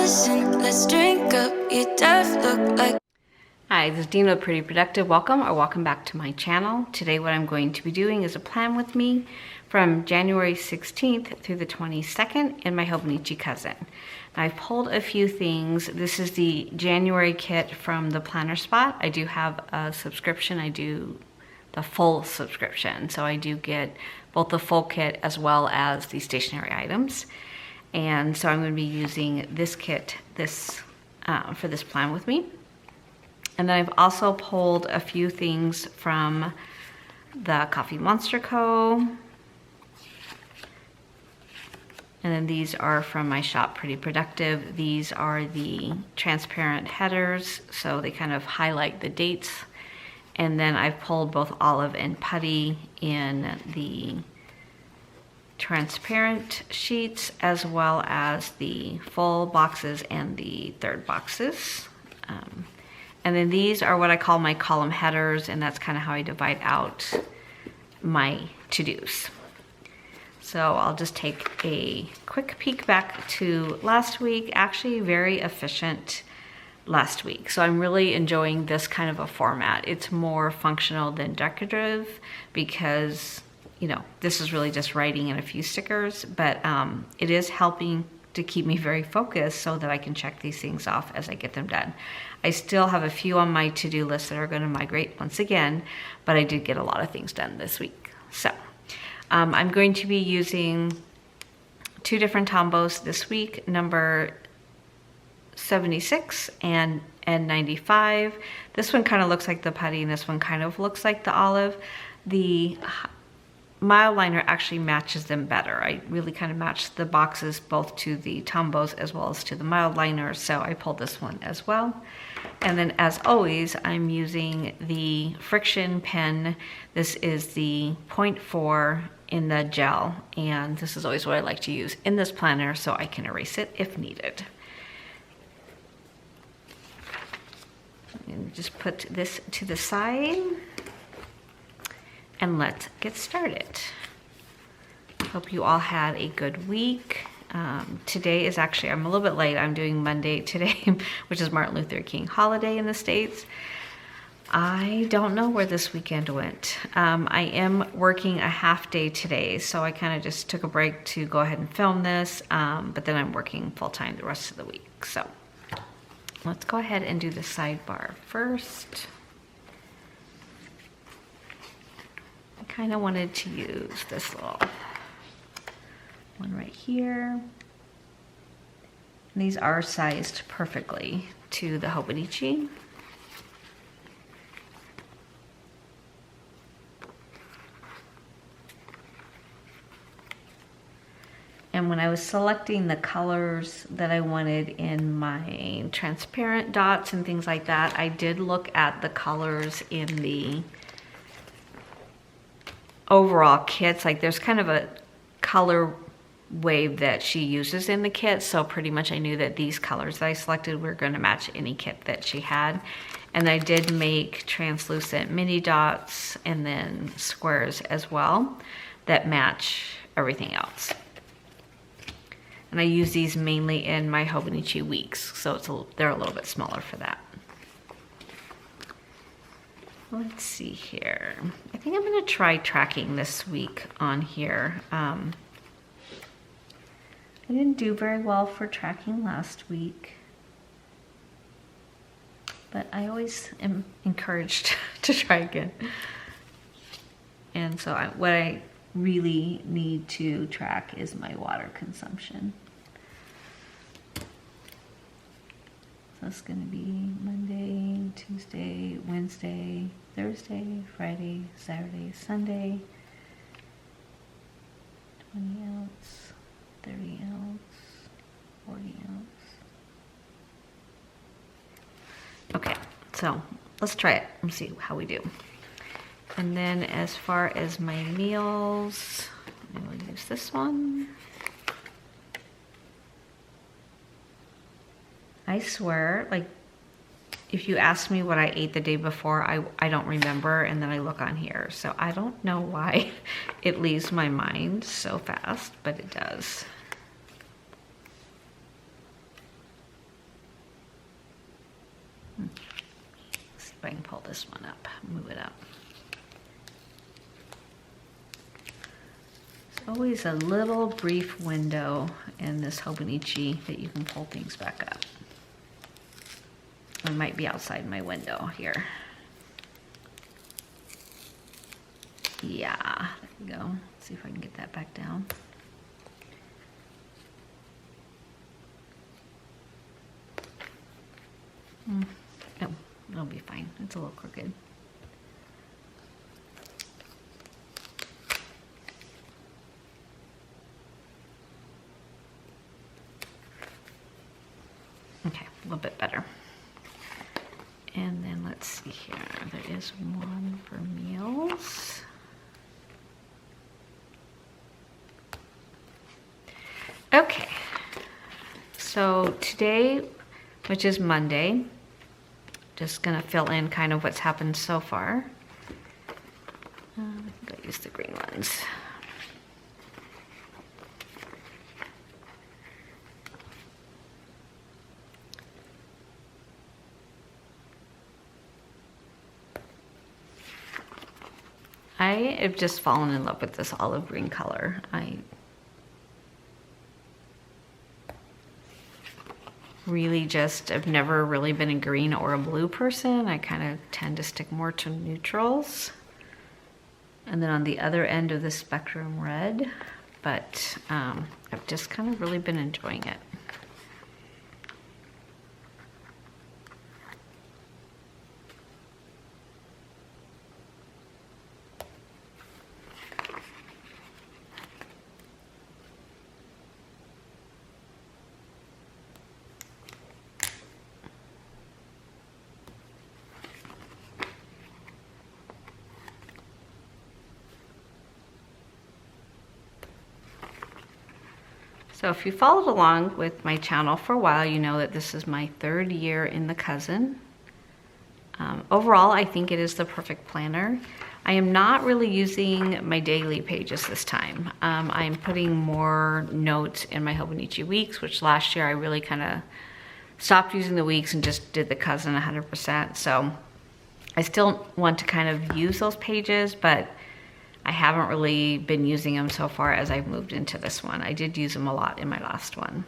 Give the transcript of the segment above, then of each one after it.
Listen, let's drink up. Your death look like. Hi, this is Dina with Pretty Productive. Welcome back to my channel. Today what I'm going to be doing is a plan with me from January 16th through the 22nd in my Hobonichi Cousin. Now, I've pulled a few things. This is the January kit from the Planner Spot. I do have a subscription. I do the full subscription. So I do get both the full kit as well as the stationery items. And so I'm going to be using this kit for this plan with me. And then I've also pulled a few things from the Coffee Monster Co. And then these are from my shop, Pretty Productive. These are the transparent headers, so they kind of highlight the dates. And then I've pulled both olive and putty in the transparent sheets, as well as the full boxes and the third boxes. And then these are what I call my column headers, and that's kind of how I divide out my to-dos. So I'll just take a quick peek back to last week. Actually, very efficient last week. So I'm really enjoying this kind of a format. It's more functional than decorative because, you know, this is really just writing in a few stickers, but it is helping to keep me very focused so that I can check these things off as I get them done. I still have a few on my to-do list that are going to migrate once again, but I did get a lot of things done this week. So I'm going to be using two different Tombows this week, number 76 and N95. This one kind of looks like the putty and this one kind of looks like the olive. The mild liner actually matches them better. I really kind of matched the boxes both to the Tombows as well as to the mild liner, so I pulled this one as well. And then as always, I'm using the FriXion pen. This is the 0.4 in the gel, and this is always what I like to use in this planner so I can erase it if needed. And just put this to the side. And let's get started. Hope you all had a good week. Today is actually, I'm a little bit late. I'm doing Monday today, which is Martin Luther King holiday in the States. I don't know where this weekend went. I am working a half day today, so I kind of just took a break to go ahead and film this, but then I'm working full time the rest of the week. So let's go ahead and do the sidebar first. Kind of wanted to use this little one right here. And these are sized perfectly to the Hobonichi. And when I was selecting the colors that I wanted in my transparent dots and things like that, I did look at the colors in the overall kits. Like there's kind of a color wave that she uses in the kit, so pretty much I knew that these colors that I selected were going to match any kit that she had. And I did make translucent mini dots and then squares as well that match everything else. And I use these mainly in my Hobonichi Weeks, so they're a little bit smaller for that. Let's see here. I think I'm gonna try tracking this week on here. I didn't do very well for tracking last week, but I always am encouraged to try again. And so what I really need to track is my water consumption. So it's going to be Monday, Tuesday, Wednesday, Thursday, Friday, Saturday, Sunday. 20 ounce, 30 ounce, 40 ounce. Okay, so let's try it and see how we do. And then as far as my meals, I will use this one. I swear, like, if you ask me what I ate the day before, I don't remember, and then I look on here. So I don't know why it leaves my mind so fast, but it does. if I can pull this one up, move it up. There's always a little brief window in this Hobonichi that you can pull things back up. I might be outside my window here. Yeah, there we go. Let's see if I can get that back down. Oh, it'll be fine. It's a little crooked. Okay, a little bit better. And then let's see here. There is one for meals. Okay, so today, which is Monday, just gonna fill in kind of what's happened so far. I think I use the green ones. I have just fallen in love with this olive green color. I really just, I've never really been a green or a blue person. I kind of tend to stick more to neutrals. And then on the other end of the spectrum, red. But I've just kind of really been enjoying it. So if you followed along with my channel for a while, you know that this is my 3rd year in the Cousin. Overall, I think it is the perfect planner. I am not really using my daily pages this time. I'm putting more notes in my Hobonichi Weeks, which last year I really kind of stopped using the weeks and just did the Cousin 100%. So I still want to kind of use those pages, but I haven't really been using them so far as I've moved into this one. I did use them a lot in my last one.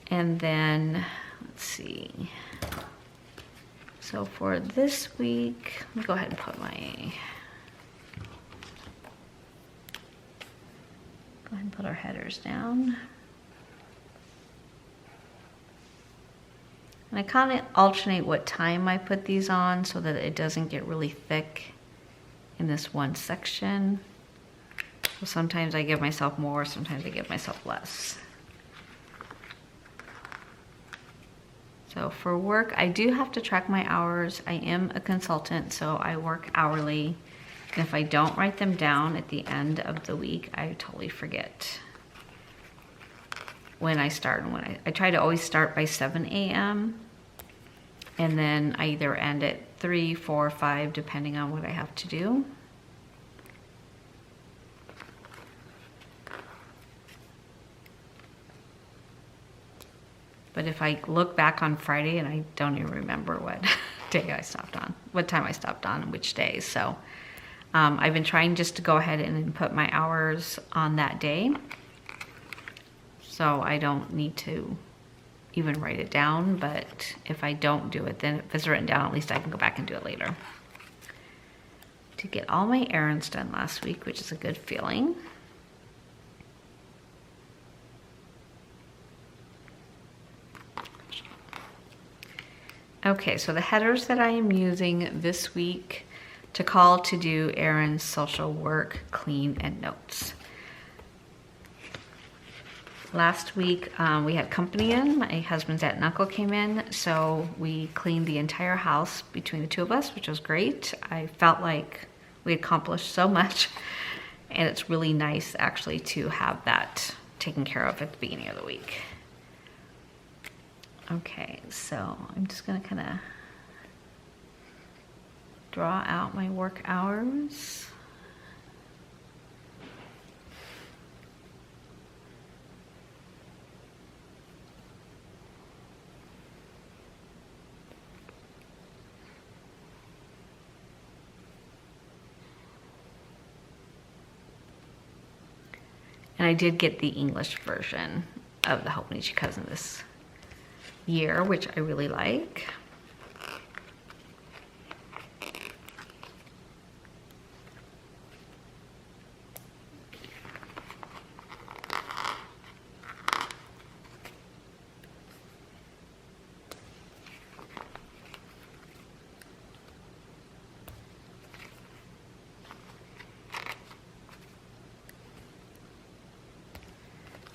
And then, let's see. So for this week, let me go ahead and put our headers down. And I kind of alternate what time I put these on so that it doesn't get really thick in this one section. So sometimes I give myself more, sometimes I give myself less. So for work, I do have to track my hours. I am a consultant, so I work hourly. And if I don't write them down at the end of the week, I totally forget when I start and when I try to always start by 7 a.m. and then I either end at 3, 4, 5, depending on what I have to do. But if I look back on Friday and I don't even remember what day I stopped on, what time I stopped on and which days. So I've been trying just to go ahead and put my hours on that day. So I don't need to even write it down, but if I don't do it, then if it's written down, at least I can go back and do it later. To get all my errands done last week, which is a good feeling. Okay, so the headers that I am using this week to call to do errands, social work, clean, and notes. Last week we had company in. My husband's aunt and uncle came in, so we cleaned the entire house between the two of us, which was great. I felt like we accomplished so much, and it's really nice actually to have that taken care of at the beginning of the week. Okay, so I'm just gonna kind of draw out my work hours. And I did get the English version of the Hobonichi Cousin this year, which I really like.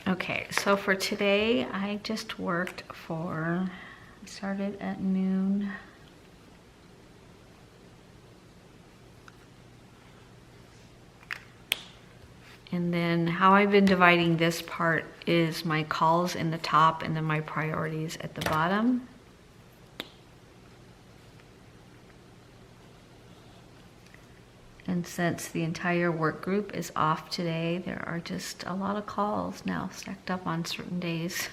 Okay, so for today, I just started at noon. And then how I've been dividing this part is my calls in the top and then my priorities at the bottom. And since the entire work group is off today, there are just a lot of calls now stacked up on certain days.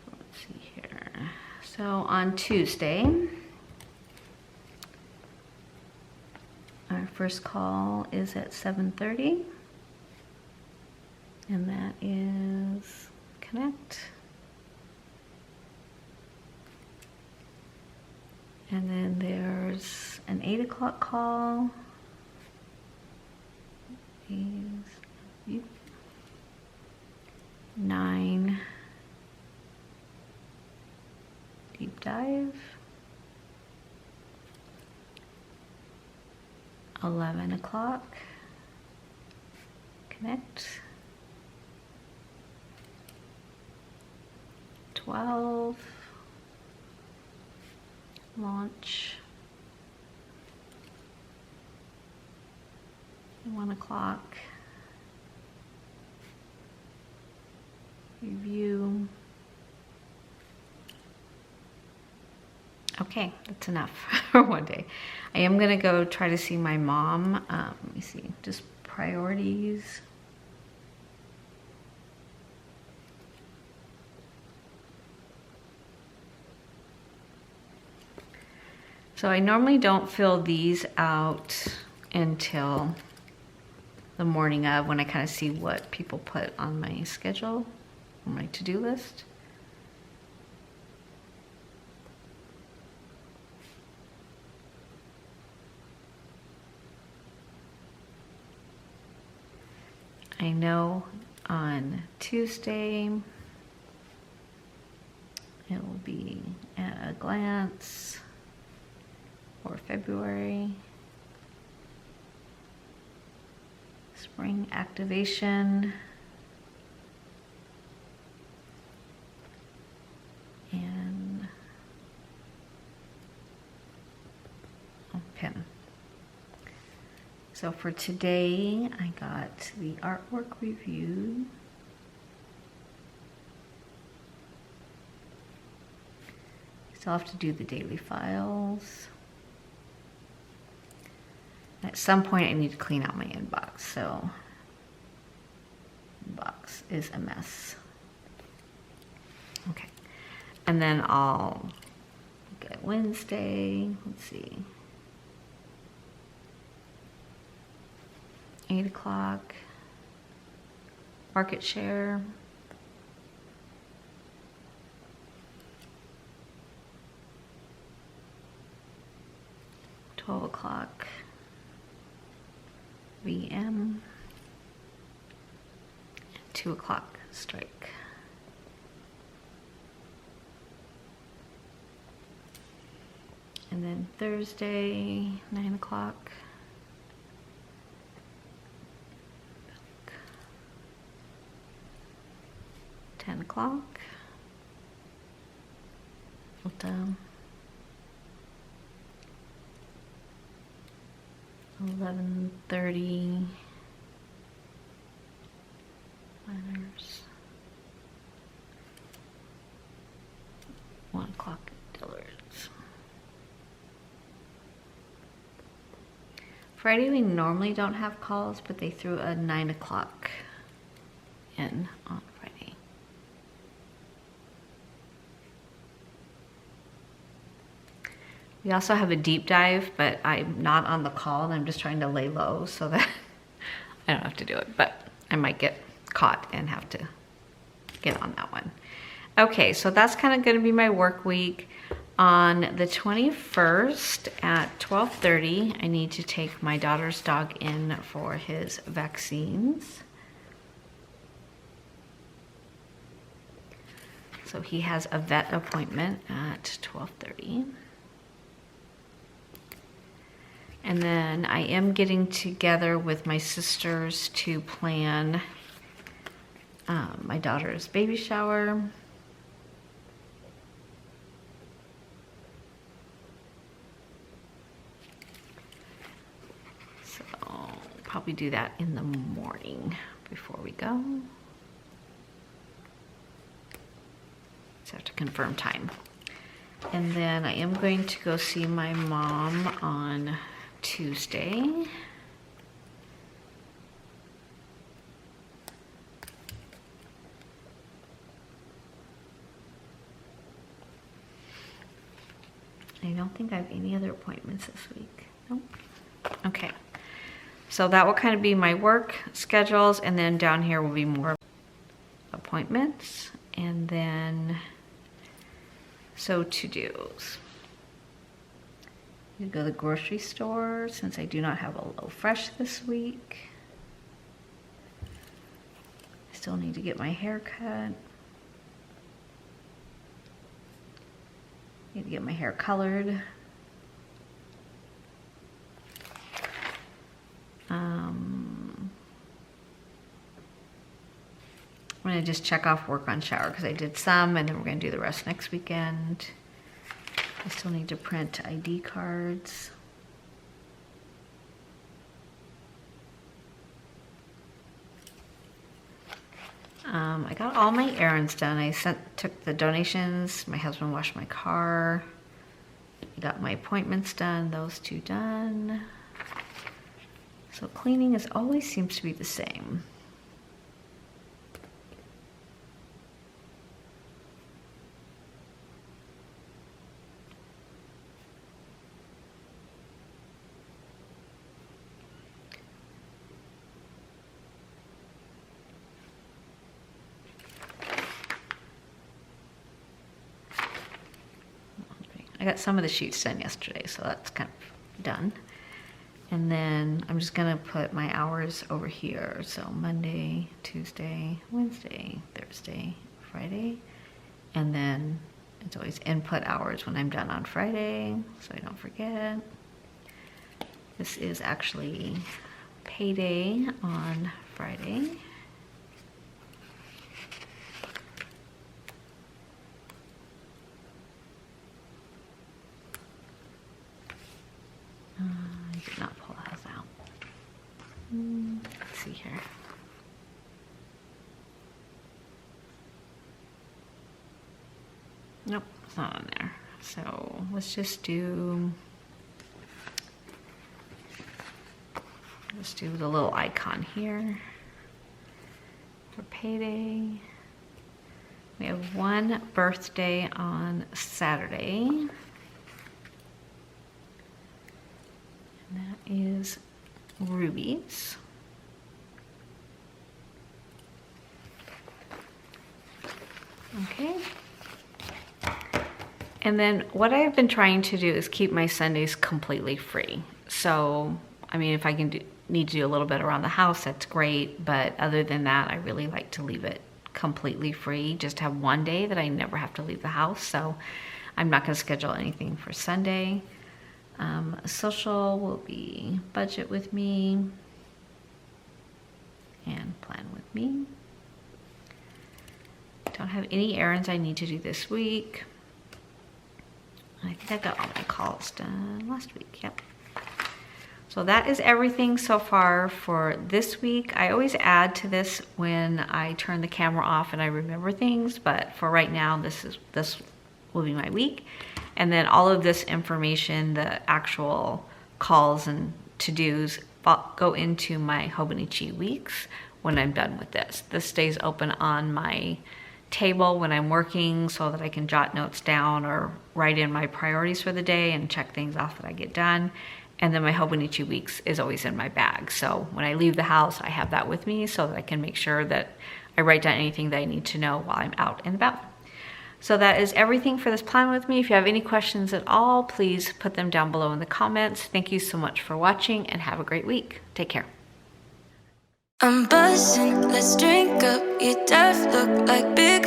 Let's see here. So on Tuesday, our first call is at 7:30, and that is Connect. And then there's an 8 o'clock call. 9, deep dive. 11 o'clock, Connect. 12, launch. 1 o'clock, review. Okay, that's enough for one day. I am gonna go try to see my mom. Let me see, just priorities. So I normally don't fill these out until the morning of, when I kind of see what people put on my schedule, on my to-do list. I know on Tuesday, it will be at a glance for February. Spring activation. And a pin. So for today, I got the artwork review. Still have to do the daily files. At some point, I need to clean out my inbox, so inbox is a mess. Okay, and then I'll get Wednesday. Let's see, 8 o'clock. Market share. 12 o'clock. VM. 2 o'clock strike. And then Thursday, 9 o'clock. 10 o'clock. Down. 11:30. Planners. 1 o'clock Dillard's. Friday we normally don't have calls, but they threw a 9 o'clock in on Friday. We We also have a deep dive, but I'm not on the call and I'm just trying to lay low so that I don't have to do it, but I might get caught and have to get on that one. Okay, so that's kind of gonna be my work week. On the 21st at 12:30, I need to take my daughter's dog in for his vaccines. So he has a vet appointment at 12:30. And then I am getting together with my sisters to plan my daughter's baby shower. So probably do that in the morning before we go. Just have to confirm time. And then I am going to go see my mom on Tuesday. I don't think I have any other appointments this week. Nope. Okay. So that will kind of be my work schedules, and then down here will be more appointments, and then so to-dos. I'm gonna go to the grocery store since I do not have a low fresh this week. I still need to get my hair cut. Need to get my hair colored. I'm gonna just check off work on shower because I did some, and then we're gonna do the rest next weekend. I still need to print ID cards. I got all my errands done. I took the donations. My husband washed my car. I got my appointments done. Those two done. So cleaning always seems to be the same. I got some of the sheets done yesterday, so that's kind of done. And then I'm just gonna put my hours over here. So Monday, Tuesday, Wednesday, Thursday, Friday. And then it's always input hours when I'm done on Friday, so I don't forget. This is actually payday on Friday. I did not pull those out. Let's see here. Nope, it's not on there. So let's just do the little icon here for payday. We have one birthday on Saturday. And that is Ruby's. Okay. And then what I've been trying to do is keep my Sundays completely free. So, I mean, if I can need to do a little bit around the house, that's great. But other than that, I really like to leave it completely free. Just have one day that I never have to leave the house. So I'm not going to schedule anything for Sunday. Social will be budget with me and plan with me. Don't have any errands I need to do this week. I think I got all my calls done last week, yep. So that is everything so far for this week. I always add to this when I turn the camera off and I remember things, but for right now, this will be my week. And then all of this information, the actual calls and to-dos, go into my Hobonichi Weeks when I'm done with this. This stays open on my table when I'm working so that I can jot notes down or write in my priorities for the day and check things off that I get done. And then my Hobonichi Weeks is always in my bag. So when I leave the house, I have that with me so that I can make sure that I write down anything that I need to know while I'm out and about. So that is everything for this plan with me. If you have any questions at all, please put them down below in the comments. Thank you so much for watching and have a great week. Take care. I'm buzzing, let's drink up. You deaf look like big